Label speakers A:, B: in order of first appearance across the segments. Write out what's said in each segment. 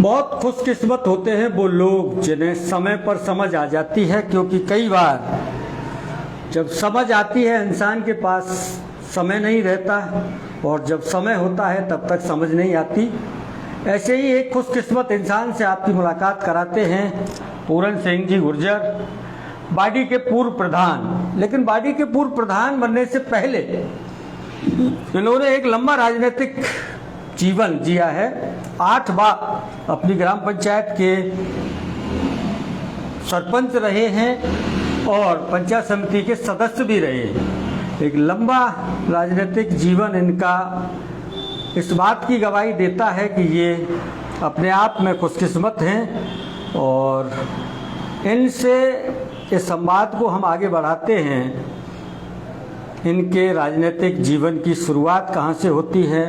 A: बहुत खुशकिस्मत होते हैं वो लोग जिन्हें समय पर समझ आ जाती है, क्योंकि कई बार जब समझ आती है इंसान के पास समय नहीं रहता, और जब समय होता है तब तक समझ नहीं आती। ऐसे ही एक खुशकिस्मत इंसान से आपकी मुलाकात कराते हैं पूरन सिंह जी गुर्जर, बाडी के पूर्व प्रधान। लेकिन बाडी के पूर्व प्रधान बनने से पहले इन्होंने एक लंबा राजनीतिक जीवन जिया है। 8 बार अपनी ग्राम पंचायत के सरपंच रहे हैं और पंचायत समिति के सदस्य भी रहे हैं। एक लंबा राजनीतिक जीवन इनका इस बात की गवाही देता है कि ये अपने आप में खुशकिस्मत हैं। और इनसे इस संवाद को हम आगे बढ़ाते हैं। इनके राजनीतिक जीवन की शुरुआत कहाँ से होती है,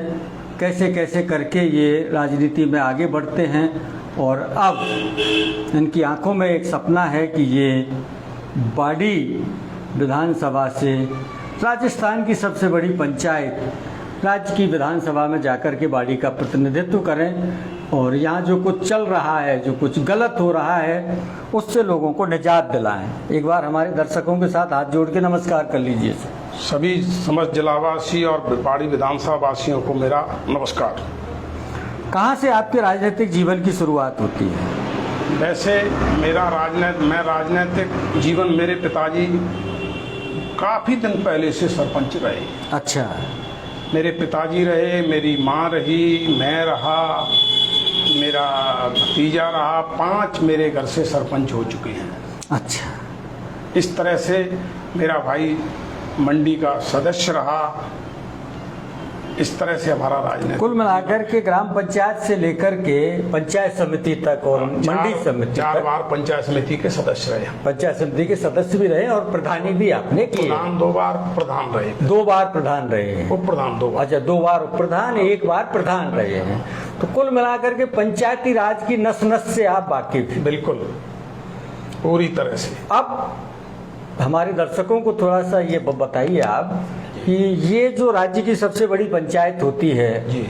A: कैसे कैसे करके ये राजनीति में आगे बढ़ते हैं, और अब इनकी आंखों में एक सपना है कि ये बाडी विधानसभा से राजस्थान की सबसे बड़ी पंचायत राज्य की विधानसभा में जाकर के बाडी का प्रतिनिधित्व करें और यहाँ जो कुछ चल रहा है, जो कुछ गलत हो रहा है, उससे लोगों को निजात दिलाएं। एक बार हमारे दर्शकों के साथ हाथ जोड़ के नमस्कार कर लीजिए।
B: सभी समस्त जिलावासी और बाडी विधानसभा वासियों को मेरा नमस्कार।
A: कहाँ से आपके राजनीतिक जीवन की शुरुआत होती है?
B: वैसे मैं राजनीतिक जीवन, मेरे पिताजी काफ़ी दिन पहले से सरपंच रहे।
A: अच्छा।
B: मेरे पिताजी रहे, मेरी माँ रही, मैं रहा, मेरा भतीजा रहा, 5 मेरे घर से सरपंच हो चुके हैं।
A: अच्छा।
B: इस तरह से मेरा भाई मंडी का सदस्य रहा। इस तरह से हमारा राजनीति
A: कुल मिलाकर के ग्राम पंचायत से लेकर के पंचायत समिति तक और मंडी समिति
B: 4
A: तक
B: बार पंचायत समिति के सदस्य रहे।
A: पंचायत समिति के सदस्य भी रहे और प्रधानी भी आपने की।
B: 2 बार प्रधान रहे।
A: 2 बार प्रधान रहे हैं।
B: उप प्रधान 2 बार।
A: अच्छा, 2 बार उप प्रधान, 1 बार प्रधान रहे हैं। तो कुल मिलाकर के पंचायती राज की नस नस से आप वाकिफ।
B: बिल्कुल, पूरी तरह से।
A: अब हमारे दर्शकों को थोड़ा सा ये बताइए आप कि ये जो राज्य की सबसे बड़ी पंचायत होती है
B: जी,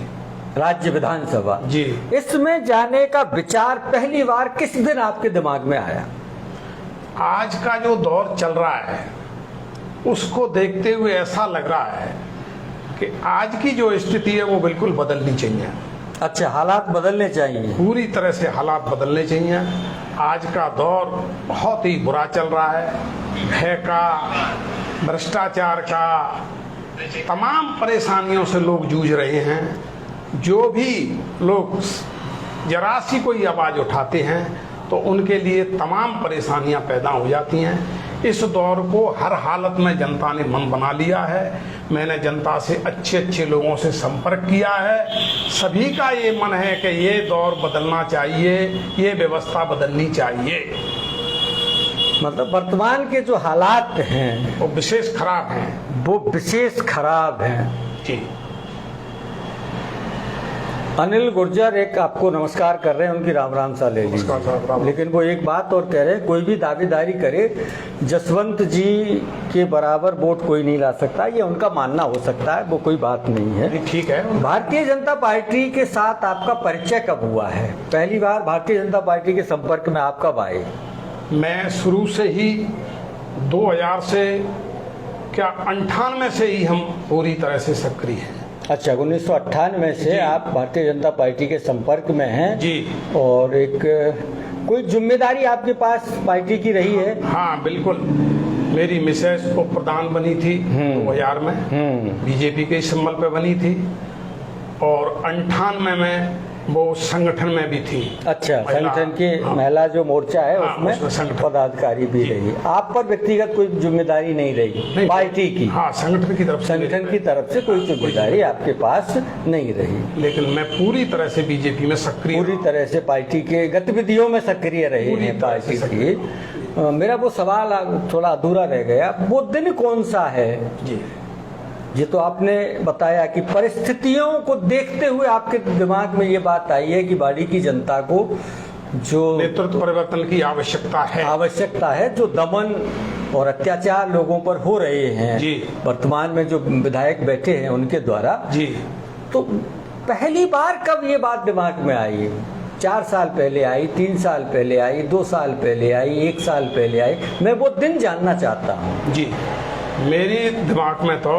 A: राज्य विधानसभा
B: जी,
A: इसमें जाने का विचार पहली बार किस दिन आपके दिमाग में आया?
B: आज का जो दौर चल रहा है उसको देखते हुए ऐसा लग रहा है कि आज की जो स्थिति है वो बिल्कुल बदलनी चाहिए।
A: अच्छा, हालात बदलने चाहिए।
B: पूरी तरह से हालात बदलने चाहिए। आज का दौर बहुत ही बुरा चल रहा है। भय का, भ्रष्टाचार का, तमाम परेशानियों से लोग जूझ रहे हैं। जो भी लोग जरा सी कोई आवाज़ उठाते हैं तो उनके लिए तमाम परेशानियां पैदा हो जाती हैं। इस दौर को हर हालत में जनता ने मन बना लिया है। मैंने जनता से अच्छे लोगों से संपर्क किया है। सभी का ये मन है कि ये दौर बदलना चाहिए, ये व्यवस्था बदलनी चाहिए।
A: मतलब वर्तमान के जो हालात हैं
B: वो विशेष खराब हैं।
A: वो विशेष खराब हैं।
B: जी।
A: अनिल गुर्जर एक आपको नमस्कार कर रहे हैं, उनकी राम राम सा ले लीजिए। लेकिन वो एक बात और कह रहे हैं, कोई भी दावेदारी करे जसवंत जी के बराबर वोट कोई नहीं ला सकता। ये उनका मानना हो सकता है, वो कोई बात नहीं है।
B: ठीक है।
A: भारतीय जनता पार्टी के साथ आपका परिचय कब हुआ है? पहली बार भारतीय जनता पार्टी के संपर्क में आप कब आए?
B: मैं शुरू से ही 2000 से 98 से ही हम पूरी तरह से सक्रिय हैं।
A: अच्छा, 1998 से आप भारतीय जनता पार्टी के संपर्क में हैं
B: जी। और
A: एक कोई जिम्मेदारी आपके पास पार्टी की रही है?
B: हाँ, बिल्कुल। मेरी मिसेस उप प्रधान बनी थी 2000 में, बीजेपी के सिंबल पे बनी थी। और 98 में वो संगठन में भी थी।
A: अच्छा, संगठन की महिला जो मोर्चा है उसमें पदाधिकारी भी रही। आप पर व्यक्तिगत कोई जिम्मेदारी नहीं रही पार्टी की?
B: हाँ, संगठन की
A: तरफ से कोई जिम्मेदारी आपके पास नहीं रही।
B: लेकिन मैं पूरी तरह से बीजेपी में सक्रिय,
A: पूरी तरह से पार्टी के गतिविधियों में सक्रिय रहे हैं पार्टी की। मेरा वो सवाल थोड़ा अधूरा रह गया, वो दिन कौन सा है?
B: जी,
A: ये तो आपने बताया कि परिस्थितियों को देखते हुए आपके दिमाग में ये बात आई है कि बाडी की जनता को जो
B: नेतृत्व परिवर्तन की आवश्यकता है,
A: जो दमन और अत्याचार लोगों पर हो रहे हैं
B: जी,
A: वर्तमान में जो विधायक बैठे हैं उनके द्वारा जी, तो पहली बार कब ये बात दिमाग में आई? 4 साल पहले आई, 3 साल पहले आई, 2 साल पहले आई, 1 साल पहले आई, मैं वो दिन जानना चाहता हूँ।
B: जी, मेरे दिमाग में तो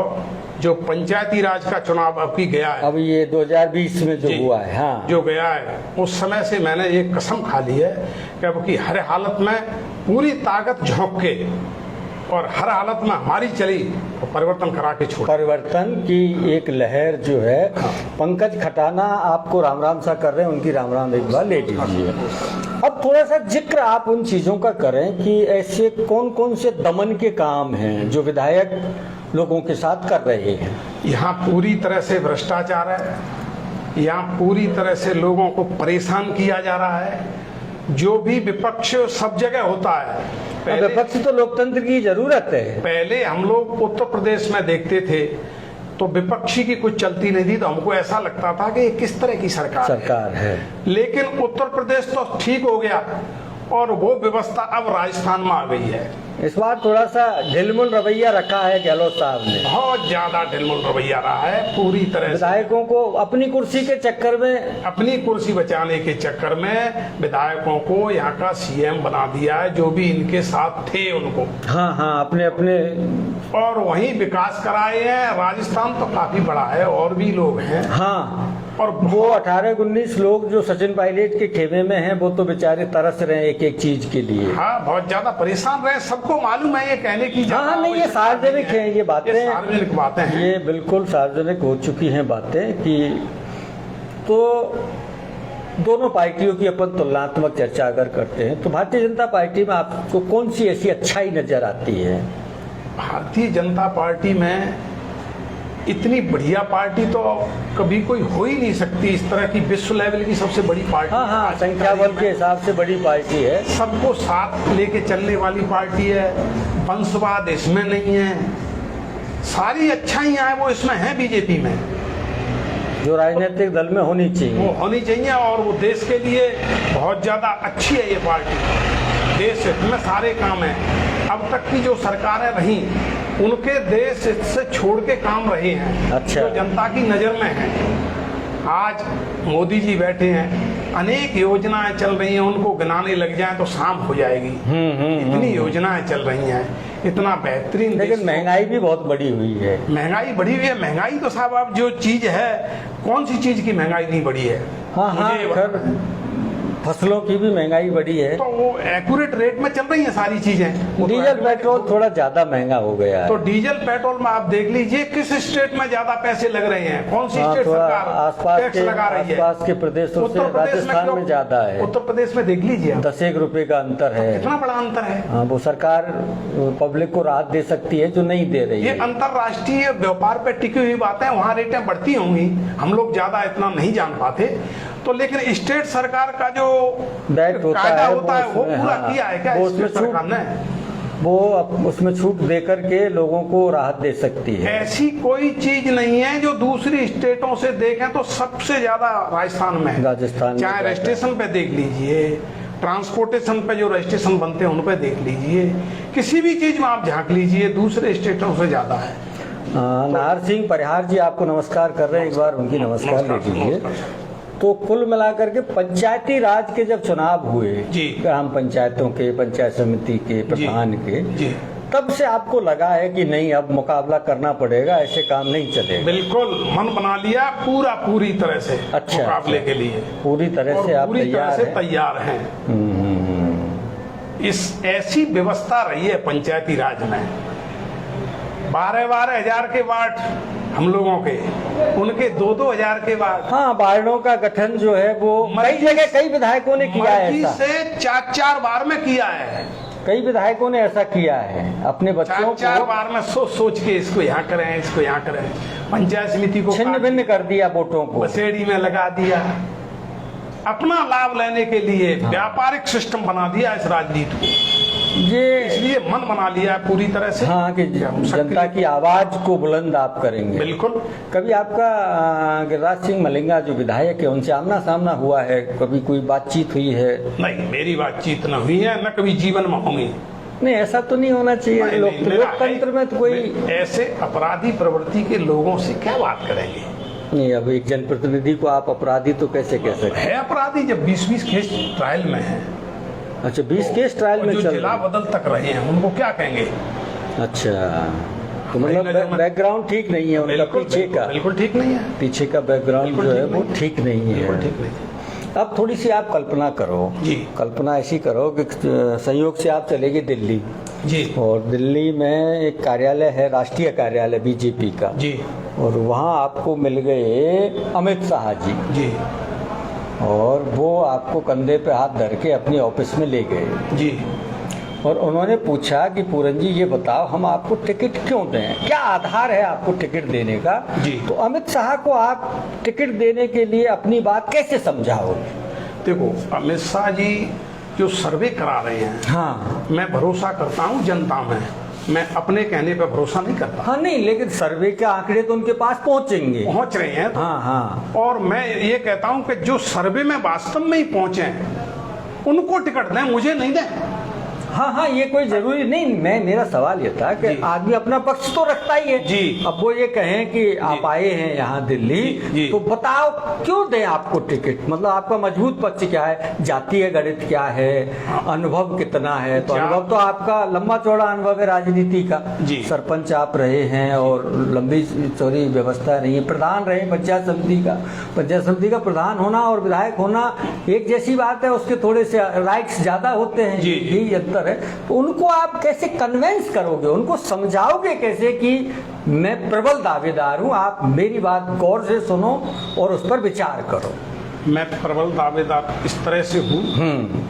B: जो पंचायती राज का चुनाव अबकी गया है,
A: अब ये 2020 में जो
B: जी,
A: हुआ है, हाँ,
B: जो गया है, उस समय से मैंने एक कसम खा ली है कि अब की हर हालत में पूरी ताकत झोंक के और हर हालत में हमारी चली तो परिवर्तन करा के छोड़।
A: परिवर्तन की एक लहर जो है, पंकज खटाना आपको राम राम सा कर रहे हैं, उनकी राम राम एक बार ले लीजिए। अब थोड़ा सा जिक्र आप उन चीजों का करें कि ऐसे कौन कौन से दमन के काम हैं जो विधायक लोगों के साथ कर रहे हैं।
B: यहाँ पूरी तरह से भ्रष्टाचार है, यहाँ पूरी तरह से लोगों को परेशान किया जा रहा है। जो भी विपक्ष सब जगह होता है,
A: विपक्ष तो लोकतंत्र की जरूरत है।
B: पहले हम लोग उत्तर प्रदेश में देखते थे तो विपक्षी की कुछ चलती नहीं थी, तो हमको ऐसा लगता था कि ये किस तरह की सरकार है। लेकिन उत्तर प्रदेश तो ठीक हो गया और वो व्यवस्था अब राजस्थान में आ गई है।
A: इस बार थोड़ा सा ढिलमुल रवैया रखा है गहलोत साहब ने,
B: बहुत ज्यादा ढिलमुल रवैया रहा है पूरी तरह से।
A: विधायकों को अपनी कुर्सी के चक्कर में,
B: अपनी कुर्सी बचाने के चक्कर में विधायकों को यहाँ का सीएम बना दिया है, जो भी इनके साथ थे उनको।
A: हाँ हाँ, अपने अपने,
B: और वहीं विकास कराए हैं। राजस्थान तो काफी बड़ा है और भी लोग हैं।
A: हाँ,
B: और
A: वो 18-19 लोग जो सचिन पायलट के खेमे में हैं, वो तो बेचारे तरस रहे हैं एक एक चीज के लिए।
B: हाँ, बहुत ज्यादा परेशान रहे, सबको मालूम है। ये कहने की
A: हाँ नहीं, ये सार्वजनिक है, ये बातें
B: सार्वजनिक बातें हैं,
A: ये बिल्कुल सार्वजनिक हो चुकी हैं बातें कि तो दोनों पार्टियों की अपन तुलनात्मक चर्चा अगर करते हैं तो भारतीय जनता पार्टी में आपको कौन सी ऐसी अच्छाई नजर आती है?
B: भारतीय जनता पार्टी में इतनी बढ़िया पार्टी तो कभी कोई हो ही नहीं सकती। इस तरह की विश्व लेवल की सबसे बड़ी पार्टी।
A: हाँ हाँ, संख्या बल के हिसाब से बड़ी पार्टी है,
B: सबको साथ लेके चलने वाली पार्टी है। वंशवाद इसमें नहीं है, सारी अच्छाइयाँ हैं वो इसमें हैं बीजेपी में,
A: जो राजनीतिक दल में होनी चाहिए,
B: वो होनी चाहिए। और वो देश के लिए बहुत ज्यादा अच्छी है ये पार्टी। देश हित में सारे काम है। अब तक की जो सरकारें रही उनके देश से छोड़ के काम रहे हैं।
A: अच्छा।
B: जो जनता की नजर में है। आज मोदी जी बैठे हैं, अनेक योजनाएं चल रही हैं, उनको गिनाने लग जाएं तो शाम हो जाएगी। इतनी योजनाएं चल रही हैं, इतना बेहतरीन।
A: लेकिन महंगाई भी बहुत बढ़ी हुई है।
B: महंगाई बढ़ी हुई है। महंगाई तो साहब अब जो चीज है, कौन सी चीज की महंगाई नहीं बढ़ी है?
A: हाँ हाँ, फसलों की भी महंगाई बढ़ी है,
B: तो वो एक्यूरेट रेट में चल रही है सारी चीजें।
A: डीजल पेट्रोल थोड़ा ज्यादा महंगा हो गया है।
B: तो डीजल पेट्रोल में आप देख लीजिए किस स्टेट में ज्यादा पैसे लग रहे हैं, कौन सी स्टेट सरकार टैक्स लगा रही है।
A: आसपास के प्रदेशों से राजस्थान में ज्यादा है।
B: उत्तर प्रदेश में देख लीजिए
A: 10 रुपए का अंतर है।
B: कितना बड़ा अंतर है।
A: हाँ, वो सरकार पब्लिक को राहत दे सकती है जो नहीं दे रही
B: ये
A: है।
B: अंतरराष्ट्रीय व्यापार पे टिकी हुई बात है, वहाँ रेटें बढ़ती होंगी, हम लोग ज्यादा इतना नहीं जान पाते। तो लेकिन स्टेट सरकार का जो कायदा होता है वो पूरा किया है क्या स्टेट सरकार ने?
A: वो उसमें छूट दे करके लोगों को राहत दे सकती है।
B: ऐसी कोई चीज नहीं है जो दूसरी स्टेटों से देखें तो सबसे ज्यादा राजस्थान में है।
A: राजस्थान
B: चाहे रजिस्ट्रेशन पे देख लीजिए, ट्रांसपोर्टेशन पे जो रजिस्ट्रेशन बनते हैं उन पे देख लीजिए, किसी भी चीज में आप झांक लीजिए, दूसरे स्टेटों से ज्यादा है।
A: नाहर सिंह परिहार जी आपको नमस्कार कर रहे हैं, एक बार उनकी नमस्कार ले लीजिए। तो कुल मिलाकर के पंचायती राज के जब चुनाव हुए, ग्राम पंचायतों के, पंचायत समिति के प्रधान के, तब से आपको लगा है कि नहीं अब मुकाबला करना पड़ेगा, ऐसे काम नहीं चलेगा?
B: बिल्कुल मन बना लिया पूरी तरह से।
A: अच्छा,
B: मुकाबले के लिए
A: पूरी तरह से आप
B: तैयार हैं। इस ऐसी व्यवस्था रही है पंचायती राज में, 12-12 हजार के वार्ड हम लोगों के, उनके 2-2 हजार के वार्ड।
A: हाँ, वार्डों का गठन जो है वो कई जगह कई विधायकों ने किया है, ऐसा
B: से 4-4 बार में किया है।
A: कई विधायकों ने ऐसा किया है अपने बच्चों को,
B: 4 बार में सोच के इसको यहाँ करें, इसको यहाँ करें। पंचायत समिति को
A: छिन्न भिन्न कर दिया, वोटों को
B: बसेड़ी में लगा दिया, अपना लाभ लेने के लिए व्यापारिक सिस्टम बना दिया इस राजनीति को।
A: ये
B: इसलिए मन बना लिया पूरी तरह से।
A: हाँ, कि जनता की आवाज को बुलंद आप करेंगे।
B: बिल्कुल।
A: कभी आपका गिरिराज सिंह मलिंगा जो विधायक है उनसे आमना सामना हुआ है? कभी कोई बातचीत हुई है?
B: नहीं, मेरी बातचीत न हुई है, न कभी जीवन में होंगी।
A: नहीं, ऐसा तो नहीं होना चाहिए। लोकतंत्र में तो कोई
B: ऐसे अपराधी प्रवृत्ति के लोगों से क्या बात करेंगे?
A: नहीं, अब एक जनप्रतिनिधि को आप अपराधी तो कैसे कह सकते हैं?
B: है अपराधी जब 20-20 केस ट्रायल में है।
A: अच्छा, 20 केस ट्रायल में
B: जो
A: चल
B: जिला
A: रहे
B: बदल तक रहे हैं उनको क्या कहेंगे?
A: हैं। अच्छा, तो
B: हमारी नज़र
A: मतलब
B: में-
A: बैकग्राउंड ठीक नहीं है उनका,
B: बिल्कुल ठीक नहीं है।
A: पीछे का बैकग्राउंड
B: बिल्कुल
A: जो है
B: ठीक
A: वो
B: नहीं।
A: ठीक नहीं
B: बिल्कुल
A: है।
B: ठीक नहीं।
A: अब थोड़ी सी आप कल्पना करो
B: जी।
A: कल्पना ऐसी करो कि संयोग से आप चले गए दिल्ली,
B: जी
A: और दिल्ली में एक कार्यालय है, राष्ट्रीय कार्यालय बीजेपी का,
B: जी
A: और वहाँ आपको मिल गए अमित शाह जी,
B: जी
A: और वो आपको कंधे पे हाथ धर के अपनी ऑफिस में ले गए,
B: जी
A: और उन्होंने पूछा कि पूरन जी ये बताओ हम आपको टिकट क्यों दें, क्या आधार है आपको टिकट देने का?
B: जी।
A: तो अमित शाह को आप टिकट देने के लिए अपनी बात कैसे समझाओगे?
B: देखो, अमित शाह जी जो सर्वे करा रहे हैं,
A: हाँ
B: मैं भरोसा करता हूँ जनता में, मैं अपने कहने पे भरोसा नहीं करता।
A: हाँ, नहीं, लेकिन सर्वे के आंकड़े तो उनके पास पहुंचेंगे।
B: पहुंच रहे हैं
A: हाँ हाँ,
B: और मैं ये कहता हूं कि जो सर्वे में वास्तव में ही पहुंचे उनको टिकट दें, मुझे नहीं दें।
A: हाँ हाँ, ये कोई जरूरी नहीं। मेरा सवाल ये था कि
B: जी।
A: आदमी अपना पक्ष तो रखता ही है।
B: जी।
A: अब वो ये कहें कि आप आए हैं यहाँ दिल्ली,
B: जी।
A: तो बताओ क्यों दें आपको टिकट, मतलब आपका मजबूत पक्ष क्या है, जातीय गणित क्या है, अनुभव कितना है? तो अनुभव तो आपका लंबा चौड़ा अनुभव है राजनीति का।
B: जी।
A: सरपंच आप रहे हैं और लंबी चौड़ी व्यवस्था रही है, प्रधान रहे पंचायत समिति का। पंचायत समिति का प्रधान होना और विधायक होना एक जैसी बात है, उसके थोड़े से राइट्स ज्यादा होते हैं,
B: जी।
A: यही अंतर है। तो उनको आप कैसे कन्वेंस करोगे, उनको समझाओगे कैसे कि मैं प्रबल दावेदार हूं, आप मेरी बात गौर से सुनो और उस पर विचार करो?
B: मैं प्रबल दावेदार इस तरह से हूँ,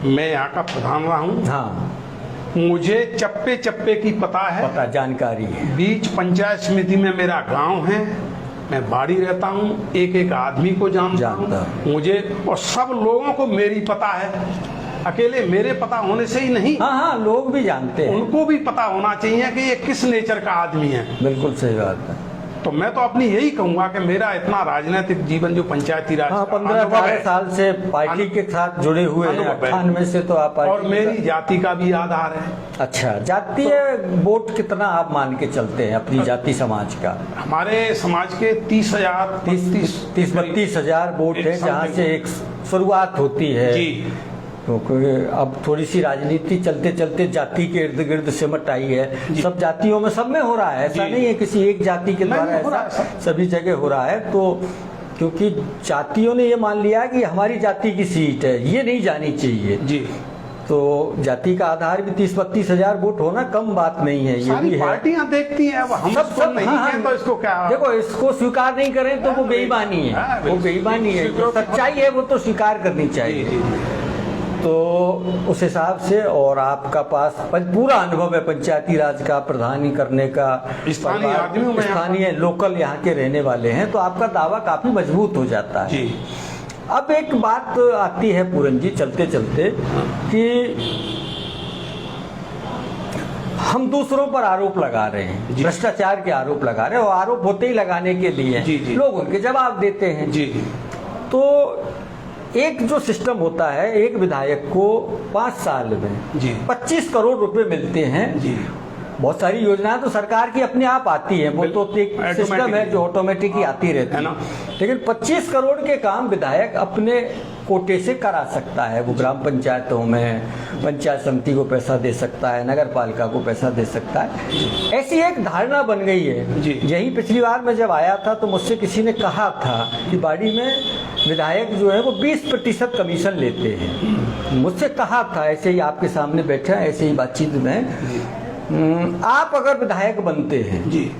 B: मैं यहाँ का प्रधान रहा हूँ,
A: हाँ,
B: मुझे चप्पे चप्पे की पता है,
A: पता जानकारी है।
B: बीच पंचायत समिति में मेरा गांव है, मैं बाड़ी रहता हूँ, एक एक आदमी को जानता
A: जानता
B: हूँ मुझे, और सब लोगों को मेरी पता है। अकेले मेरे पता होने से ही नहीं,
A: हाँ हाँ, लोग भी जानते हैं।
B: उनको भी पता होना चाहिए कि ये किस नेचर का आदमी है।
A: बिल्कुल सही बात है।
B: तो मैं तो अपनी यही कहूंगा कि मेरा इतना राजनीतिक जीवन जो पंचायती राज
A: हाँ,
B: का
A: 15-18
B: है,
A: साल से पार्टी के साथ जुड़े हुए हैं,
B: अनुभव है।
A: 98 से तो आप पार्टी
B: और
A: के
B: मेरी
A: साथ-
B: जाति का भी आधार है।
A: अच्छा, जातीय वोट कितना आप मान के चलते हैं अपनी जाति समाज का?
B: हमारे समाज के 30,000
A: 30-32 हजार वोट है, जहाँ
B: something।
A: से एक शुरुआत होती है।
B: जी
A: क्योंकि अब थोड़ी सी राजनीति चलते चलते जाति के इर्द गिर्द सिमट आई है। सब जातियों में, सब में हो रहा है, ऐसा
B: जी।
A: नहीं है किसी एक जाति के
B: नहीं,
A: द्वारा,
B: हो रहा
A: ऐसा
B: है।
A: सभी जगह हो रहा है। तो क्योंकि जातियों ने ये मान लिया कि हमारी जाति की सीट है, ये नहीं जानी चाहिए।
B: जी
A: तो जाति का आधार भी 30-32 हजार वोट होना कम बात नहीं है, ये
B: सारी
A: भी है।
B: पार्टियां देखती हैं, अब हम सब नहीं
A: हाँ,
B: हैं तो इसको क्या?
A: देखो, इसको स्वीकार नहीं करें तो वो बेईमानी है,
B: हाँ,
A: वो बेईमानी है। जो सच्चाई है वो तो स्वीकार करनी
B: जी
A: चाहिए।
B: जी
A: तो उस हिसाब से, और आपका पास पूरा अनुभव है पंचायती राज का, प्रधानी करने का,
B: स्थानीय आदमी हूं मैं,
A: स्थानीय लोकल यहाँ के रहने वाले हैं, तो आपका दावा काफी मजबूत हो जाता है।
B: जी
A: अब एक बात आती है पूरन जी चलते चलते कि हम दूसरों पर आरोप लगा रहे हैं,
B: जी।
A: भ्रष्टाचार के आरोप लगा रहे हैं, और आरोप होते ही लगाने के लिए
B: जी, जी।
A: लोग उनके जवाब देते हैं।
B: जी
A: तो एक जो सिस्टम होता है, एक विधायक को 5 साल में
B: जी
A: 25 करोड़ रुपए मिलते हैं।
B: जी
A: बहुत सारी योजनाएं तो सरकार की अपने आप आती है, वो तो एक सिस्टम है जो ऑटोमेटिक ही आती रहती
B: है
A: है
B: ना।
A: लेकिन 25 करोड़ के काम विधायक अपने कोटे से करा सकता है। वो ग्राम पंचायतों में पंचायत समिति को पैसा दे सकता है, नगर पालिका को पैसा दे सकता है। ऐसी एक धारणा बन गई है।
B: जी।
A: यही पिछली बार मैं जब आया था तो मुझसे किसी ने कहा था कि बाड़ी में विधायक जो है वो 20% कमीशन लेते हैं। मुझसे कहा था, ऐसे ही आपके सामने बैठा, ऐसे ही बातचीत में, आप अगर विधायक बनते हैं
B: जी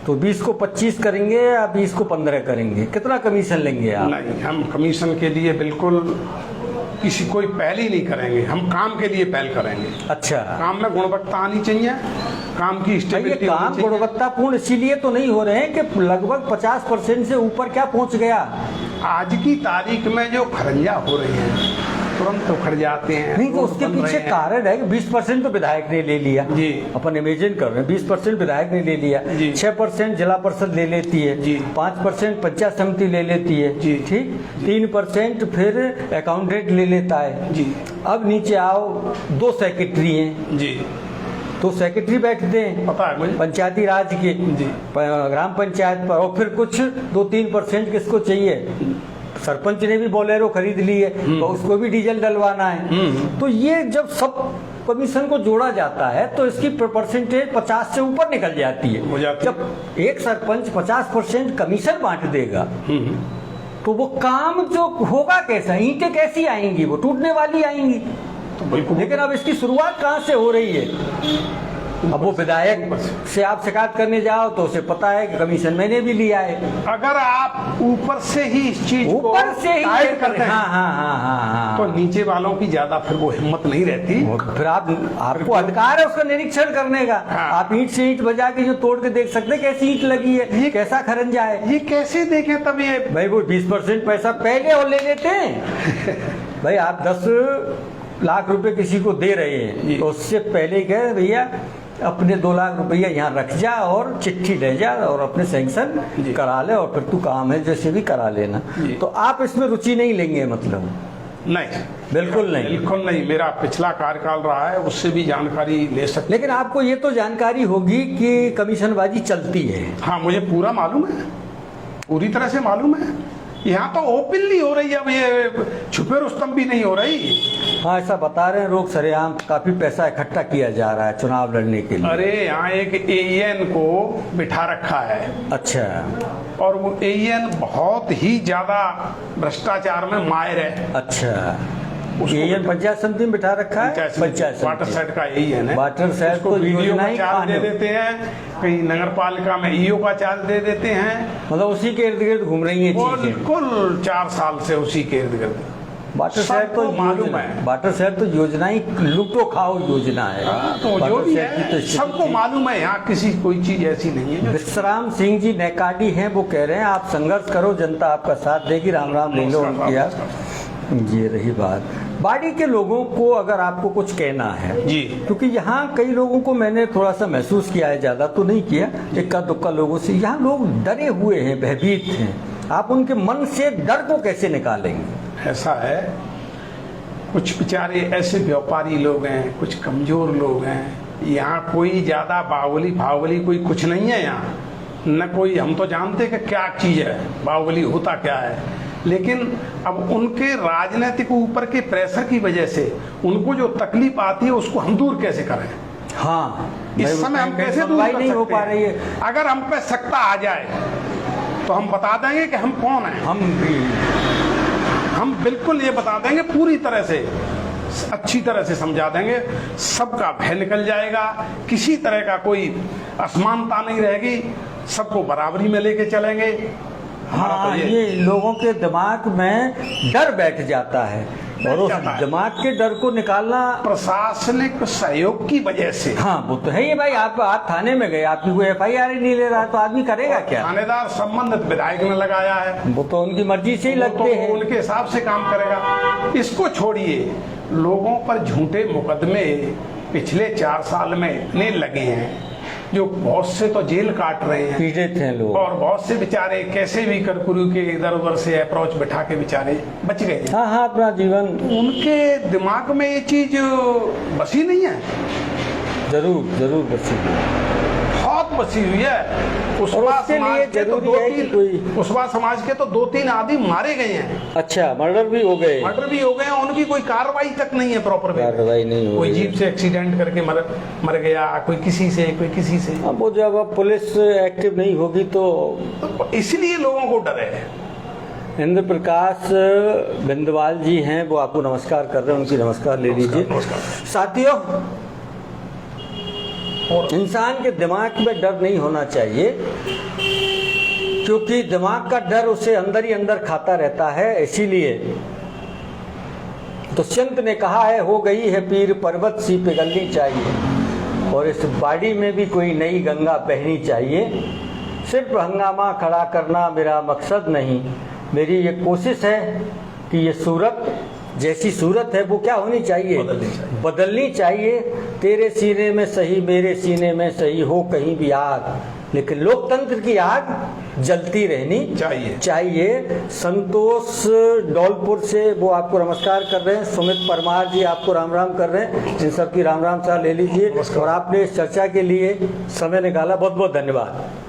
A: तो 20 को 25 करेंगे या 20 को 15 करेंगे, कितना कमीशन लेंगे आप?
B: नहीं, हम कमीशन के लिए बिल्कुल किसी कोई पहल ही नहीं करेंगे, हम काम के लिए पहल करेंगे।
A: अच्छा,
B: काम में गुणवत्ता आनी चाहिए, काम की
A: ये
B: स्टेबिलिटी
A: काम
B: होनी चाहिए।
A: गुणवत्तापूर्ण इसीलिए तो नहीं हो रहे हैं कि लगभग 50% से ऊपर क्या पहुंच गया।
B: आज की तारीख में जो खरंजा हो रही है तुरंत उखड़ जाते हैं।
A: नहीं, तो उसके
B: बन रहे
A: पीछे
B: हैं।
A: कारण है कि 20% तो विधायक ने ले लिया।
B: जी।
A: अपन इमेजिन कर रहे हैं, 20% विधायक ने ले लिया,
B: जी।
A: 6% जिला परिषद ले लेती है,
B: जी।
A: 5% पंचायत समिति ले लेती है,
B: जी।
A: ठीक, 3% फिर अकाउंटेंट ले लेता है।
B: जी
A: अब नीचे आओ, 2 सेक्रेटरी हैं,
B: जी
A: तो तो सेक्रेटरी बैठते हैं
B: पता है मुझे।
A: पंचायती राज के
B: जी।
A: ग्राम पंचायत पर, और फिर कुछ 2-3% किसको चाहिए, सरपंच ने भी बोलेरो खरीद ली है तो उसको भी डीजल डलवाना है। तो ये जब सब कमीशन को जोड़ा जाता है तो इसकी परसेंटेज 50 से ऊपर निकल जाती
B: हो
A: है।
B: जाती है।
A: जब एक सरपंच 50% कमीशन बांट देगा तो वो काम जो होगा कैसा, ईंटें कैसी आएंगी, वो टूटने वाली आएंगी।
B: तो बिल्कुल।
A: लेकिन अब इसकी शुरुआत कहाँ से हो रही है? अब वो विधायक से आप शिकायत करने जाओ तो उसे पता है कि कमीशन मैंने भी लिया है।
B: अगर आप ऊपर से ही इस चीज को
A: ऊपर से ही
B: टाइट करते हैं,
A: हाँ।
B: तो नीचे वालों की ज्यादा फिर वो हिम्मत नहीं रहती।
A: फिर आपको अधिकार है उसका निरीक्षण करने का।
B: हाँ।
A: आप ईंट से ईंट बजा के जो तोड़ के देख सकते हैं कैसी ईंट लगी है, ये कैसा खरंजा है।
B: ये कैसे देखें तब ये
A: भाई वो 20% पैसा पहले और ले लेते हैं। भाई आप 10 लाख रुपए किसी को दे रहे हैं तो उससे पहले कहे भैया अपने 2 लाख रुपया यहाँ रख जा और चिट्ठी ले जा और अपने सैंक्शन करा ले और फिर तू काम है जैसे भी करा लेना। तो आप इसमें रुचि नहीं लेंगे मतलब?
B: नहीं,
A: बिल्कुल नहीं।
B: बिल्कुल नहीं। मेरा पिछला कार्यकाल रहा है, उससे भी जानकारी ले सकते।
A: लेकिन आपको ये तो जानकारी होगी कि कमीशनबाजी चलती है।
B: हाँ, मुझे पूरा मालूम है, पूरी तरह से मालूम है। यहाँ तो ओपनली हो रही है, अब ये छुपे रुस्तम भी नहीं हो रही।
A: हाँ, ऐसा बता रहे हैं लोग, सरेआम काफी पैसा इकट्ठा किया जा रहा है चुनाव लड़ने के लिए।
B: अरे यहाँ एक एएन को बिठा रखा है।
A: अच्छा।
B: और वो एएन बहुत ही ज्यादा भ्रष्टाचार में माहिर है।
A: अच्छा, ये पंचायत समिति में बिठा रखा है। पंचायत
B: वाटर साइड का एएन है।
A: वाटर साइड
B: को वीडियो का चार्ज दे देते हैं, कहीं नगर पालिका में ईओ का चार्ज दे देते हैं।
A: मतलब उसी के इर्द गिर्द घूम रही है चीजें।
B: बिल्कुल 4 साल से उसी के इर्द गिर्द।
A: वाटर शहर तो
B: मालूम है,
A: वाटर शहर तो योजना ही लुटो खाओ योजना है।
B: तो जो भी है सबको मालूम है, यहाँ किसी कोई चीज ऐसी नहीं है।
A: विश्राम सिंह जी नैकाडी हैं, वो कह रहे हैं आप संघर्ष करो, जनता आपका साथ देगी। राम राम ले लो उनकी आप। ये रही बात। बाड़ी के लोगों को अगर आपको कुछ कहना है
B: जी,
A: क्योंकि यहाँ कई लोगों को मैंने थोड़ा सा महसूस किया है, ज्यादा तो नहीं किया, इक्का दुक्का लोगों से, यहाँ लोग डरे हुए हैं, भयभीत हैं। आप उनके मन से डर को कैसे निकालेंगे?
B: ऐसा है, कुछ बेचारे ऐसे व्यापारी लोग हैं, कुछ कमजोर लोग हैं। यहाँ कोई ज्यादा बाहुबली कोई कुछ नहीं है यहाँ, न कोई। हम तो जानते कि क्या चीज है बाहुबली, होता क्या है। लेकिन अब उनके राजनीतिक ऊपर के प्रेशर की वजह से उनको जो तकलीफ आती है उसको हम दूर कैसे करें?
A: हाँ,
B: इस समय हम कैसे दूर कर
A: नहीं हो
B: सकते
A: पा रही है।
B: अगर हम पे सत्ता आ जाए तो हम बता देंगे कि हम कौन हैं। हम बिल्कुल ये बता देंगे, पूरी तरह से अच्छी तरह से समझा देंगे, सबका भय निकल जाएगा, किसी तरह का कोई असमानता नहीं रहेगी, सबको बराबरी में लेके चलेंगे।
A: हाँ, तो ये लोगों के दिमाग में डर बैठ जाता है और उस दिमाग के डर को निकालना
B: प्रशासनिक सहयोग की वजह से।
A: हाँ, वो तो है ही भाई। आप थाने में गए, आपकी कोई FIR ही नहीं ले रहा है तो आदमी करेगा क्या?
B: थानेदार संबंधित विधायक ने लगाया है,
A: वो तो उनकी मर्जी से ही लगते हैं,
B: उनके हिसाब से काम करेगा। इसको छोड़िए, लोगों पर झूठे मुकदमे पिछले 4 साल में इतने लगे हैं, जो बहुत से तो जेल काट रहे हैं,
A: पीड़ित हैं लोग,
B: और बहुत से बेचारे कैसे भी करकुरु के इधर उधर से अप्रोच बैठा के बेचारे बच गए।
A: हाँ, अपना जीवन।
B: उनके दिमाग में ये चीज बसी नहीं है।
A: जरूर बसी,
B: बहुत बसी हुई है।
A: उसके लिए जरूरी है कि कोई
B: उस्मा समाज के तो 2-3 आदमी मारे गए हैं।
A: अच्छा, मर्डर भी हो गए?
B: मर्डर भी हो गए, उनकी कोई कार्रवाई तक नहीं है, प्रॉपर
A: कार्रवाई नहीं हो।
B: कोई जीप से एक्सीडेंट करके मर गया, कोई किसी से।
A: अब वो जब पुलिस एक्टिव नहीं होगी तो
B: इसलिए लोगों को डर है।
A: इंद्र प्रकाश बिंदवाल जी हैं, वो आपको नमस्कार कर रहे हैं, उनकी नमस्कार ले लीजिए। साथियों, इंसान के दिमाग में डर नहीं होना चाहिए, क्योंकि दिमाग का डर उसे अंदर ही अंदर खाता रहता है। इसीलिए दुष्यंत ने कहा है, हो गई है पीर पर्वत सी पिघलनी चाहिए, और इस बाड़ी में भी कोई नई गंगा बहनी चाहिए। सिर्फ हंगामा खड़ा करना मेरा मकसद नहीं, मेरी ये कोशिश है कि ये सूरत जैसी सूरत है वो क्या होनी चाहिए, बदलनी चाहिए। तेरे सीने में सही, मेरे सीने में सही, हो कहीं भी आग, लेकिन लोकतंत्र की आग जलती रहनी चाहिए। संतोष डोलपुर से वो आपको नमस्कार कर रहे हैं, सुमित परमार जी आपको राम राम कर रहे हैं, इन सबकी राम राम चाह ले लीजिए। और आपने इस चर्चा के लिए समय निकाला, बहुत बहुत धन्यवाद।